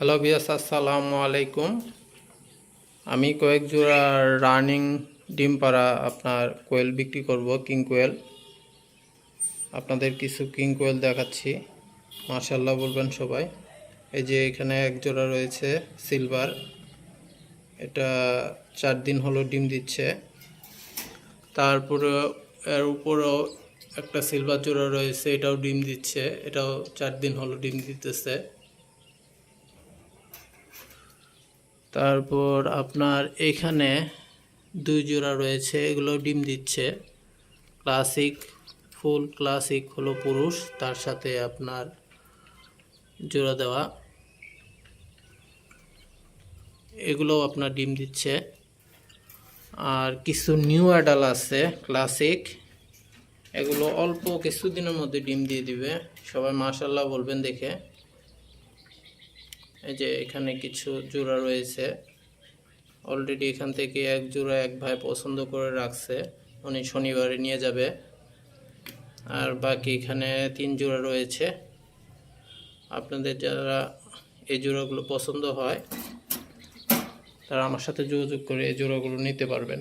Hello বিয়াস, আসসালামু আলাইকুম। আমি কয়েক জোড়া রানিং ডিম পাড়া আপনার কোয়েল বিক্রি করব, কিং কোয়েল। আপনাদের কিছু কিং কোয়েল দেখাচ্ছি, মাশাআল্লাহ বলবেন সবাই। এই যে এখানে এক জোড়া রয়েছে সিলভার, এটা 4 দিন হলো ডিম দিচ্ছে। তারপরে এর উপরেও একটা সিলভার জোড়া রয়েছে, এটাও ডিম দিচ্ছে, এটাও 4 দিন হলো ডিম দিতেছে। তারপর আপনার এখানে 2 জোড়া রয়েছে, এগুলো ডিম দিচ্ছে। ক্লাসিক, ফুল ক্লাসিক হলো পুরুষ, তার সাথে আপনার জোড়া দেওয়া, এগুলোও আপনার ডিম দিচ্ছে। আর কিছু নিউ অ্যাডাল আছে ক্লাসিক, এগুলো অল্প কিছুদিনের মধ্যে ডিম দিয়ে দিবে, সবাই মাশাআল্লাহ বলবেন দেখে। এই যে এখানে কিছু জোড়া রয়েছে, অলরেডি এখান থেকে এক জোড়া এক ভাই পছন্দ করে রাখছে, উনি শনিবারে নিয়ে যাবে। আর বাকি এখানে 3 জোড়া রয়েছে। আপনাদের যারা এই জোড়াগুলো পছন্দ হয় তারা আমার সাথে যোগাযোগ করে এই জোড়াগুলো নিতে পারবেন।